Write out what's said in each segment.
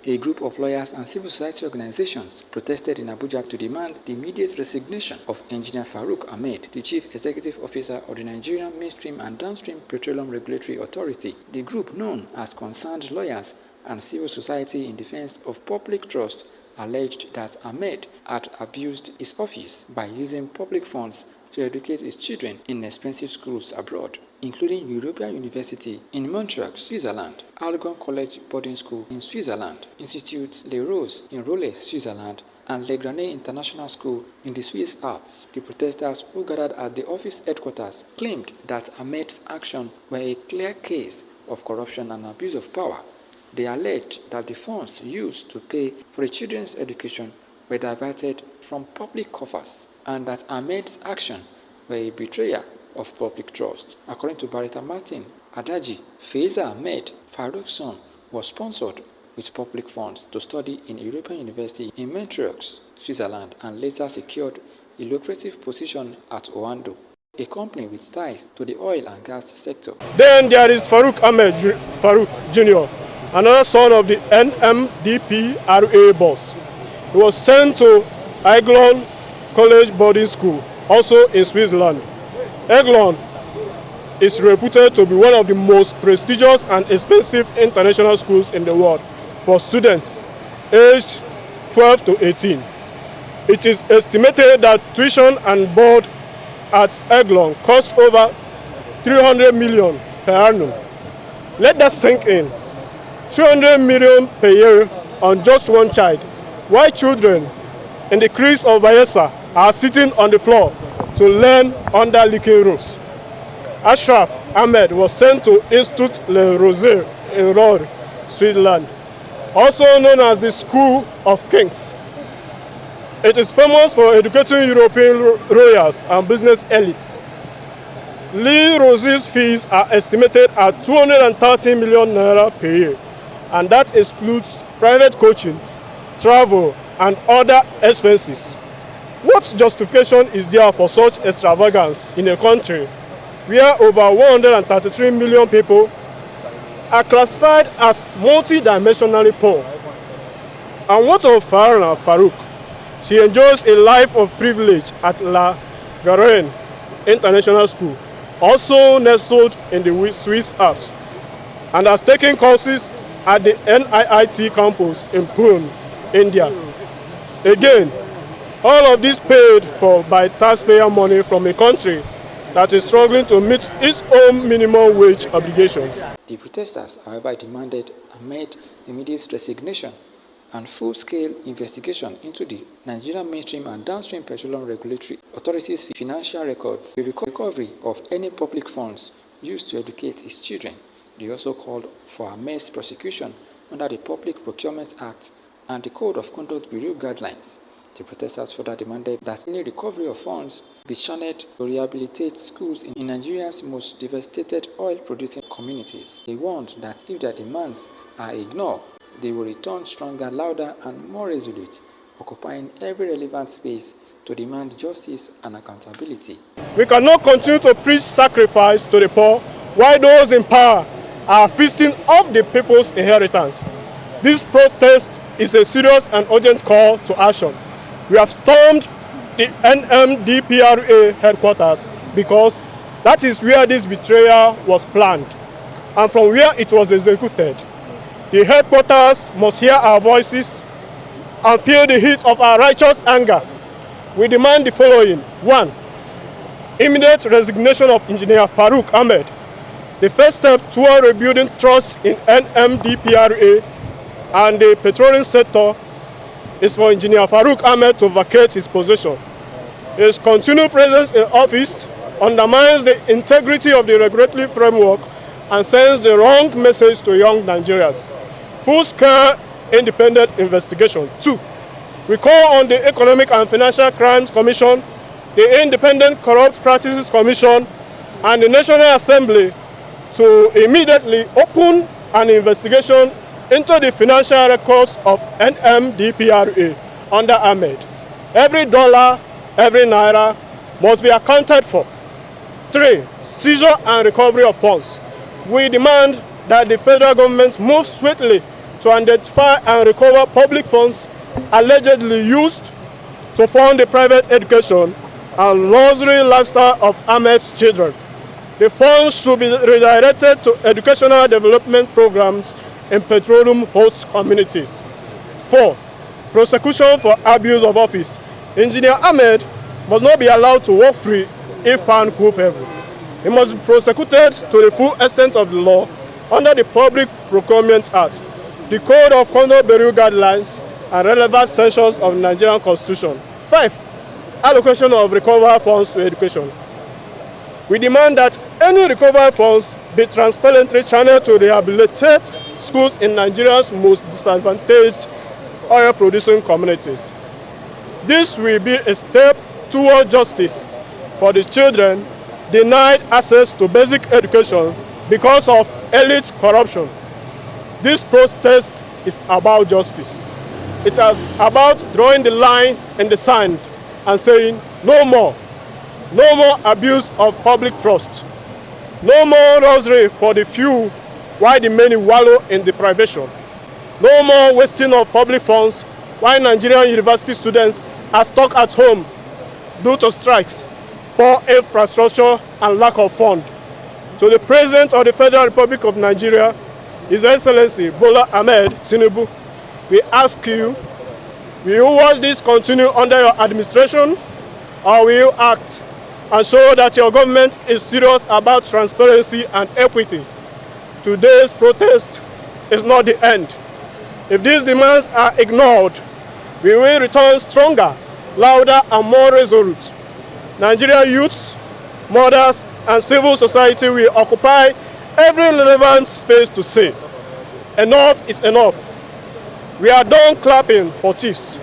A group of lawyers and civil society organizations protested in Abuja to demand the immediate resignation of Engineer Farouk Ahmed, the Chief Executive Officer of the Nigerian Midstream and Downstream Petroleum Regulatory Authority. The group, known as Concerned Lawyers and Civil Society in Defense of Public Trust, alleged that Ahmed had abused his office by using public funds to educate his children in expensive schools abroad, including European University in Montreux, Switzerland, Aiglon College Boarding School in Switzerland, Institut Le Rosey in Rolle, Switzerland, and Garenne International School in the Swiss Alps. The protesters who gathered at the office headquarters claimed that Ahmed's actions were a clear case of corruption and abuse of power. They alleged that the funds used to pay for the children's education were diverted from public coffers, and that Ahmed's actions were a betrayal of public trust. According to Barrister Martin Allege, Faiza Ahmed, Farouk's son, was sponsored with public funds to study in European University in Montreux, Switzerland, and later secured a lucrative position at Oando, a company with ties to the oil and gas sector. Then there is Farouk Ahmed Farouk Jr., another son of the NMDPRA boss. He was sent to Aiglon College Boarding School, also in Switzerland. Aiglon is reputed to be one of the most prestigious and expensive international schools in the world for students aged 12 to 18. It is estimated that tuition and board at Aiglon costs over 300 million per annum. Let that sink in. 300 million per year on just one child, while children in the crease of Bayelsa are sitting on the floor to learn under leaking roofs. Ashraf Ahmed was sent to Institut Le Rosey in Rolle, Switzerland, also known as the School of Kings. It is famous for educating European royals and business elites. Le Rosey's fees are estimated at 230 million naira per year, and that excludes private coaching, travel, and other expenses. What justification is there for such extravagance in a country where over 133 million people are classified as multidimensionally poor? And what of Farah Farouk? She enjoys a life of privilege at Garenne International School, also nestled in the Swiss Alps, and has taken courses at the NIIT campus in Pune, India. Again, all of this paid for by taxpayer money from a country that is struggling to meet its own minimum wage obligations. The protesters, however, demanded Ahmed immediate resignation and full-scale investigation into the Nigerian Midstream and Downstream Petroleum Regulatory Authority's financial records, the recovery of any public funds used to educate his children. They also called for Ahmed's prosecution under the Public Procurement Act and the Code of Conduct Bureau guidelines. The protesters further demanded that any recovery of funds be channeled to rehabilitate schools in Nigeria's most devastated oil-producing communities. They warned that if their demands are ignored, they will return stronger, louder, and more resolute, occupying every relevant space to demand justice and accountability. We cannot continue to preach sacrifice to the poor while those in power are feasting off the people's inheritance. This protest is a serious and urgent call to action. We have stormed the NMDPRA headquarters because that is where this betrayal was planned and from where it was executed. The headquarters must hear our voices and feel the heat of our righteous anger. We demand the following. 1. Immediate resignation of Engineer Farouk Ahmed. The first step toward rebuilding trust in NMDPRA and the petroleum sector is for Engineer Farouk Ahmed to vacate his position. His continued presence in office undermines the integrity of the regulatory framework and sends the wrong message to young Nigerians. Full-scale independent investigation. 2. We call on the Economic and Financial Crimes Commission, the Independent Corrupt Practices Commission, and the National Assembly to immediately open an investigation into the financial records of NMDPRA under Ahmed. Every dollar, every naira must be accounted for. 3. Seizure and recovery of funds. We demand that the federal government move swiftly to identify and recover public funds allegedly used to fund the private education and luxury lifestyle of Ahmed's children. The funds should be redirected to educational development programs in petroleum host communities. 4. Prosecution for abuse of office. Engineer Ahmed must not be allowed to work free if found culpable. He must be prosecuted to the full extent of the law under the Public Procurement Act, the Code of Conduct Bureau Guidelines, and relevant sections of the Nigerian Constitution. 5. Allocation of recovered funds to education. We demand that any recovered funds be transparently channeled to rehabilitate schools in Nigeria's most disadvantaged oil-producing communities. This will be a step toward justice for the children denied access to basic education because of elite corruption. This protest is about justice. It is about drawing the line in the sand and saying no more. No more abuse of public trust. No more rosary for the few while the many wallow in deprivation. No more wasting of public funds while Nigerian university students are stuck at home due to strikes, poor infrastructure, and lack of funds. To the President of the Federal Republic of Nigeria, His Excellency Bola Ahmed Tinubu, we ask you, will you watch this continue under your administration, or will you act and show that your government is serious about transparency and equity? Today's protest is not the end. If these demands are ignored, we will return stronger, louder, and more resolute. Nigerian youths, mothers, and civil society will occupy every relevant space to say, enough is enough. We are done clapping for thieves.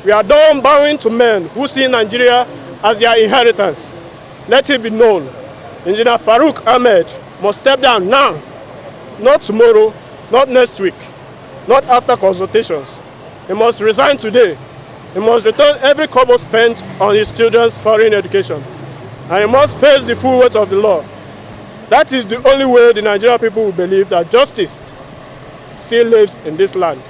We are done bowing to men who see Nigeria as their inheritance. Let it be known, Engineer Farouk Ahmed must step down now, not tomorrow, not next week, not after consultations. He must resign today. He must return every kobo spent on his children's foreign education. And he must face the full weight of the law. That is the only way the Nigerian people will believe that justice still lives in this land.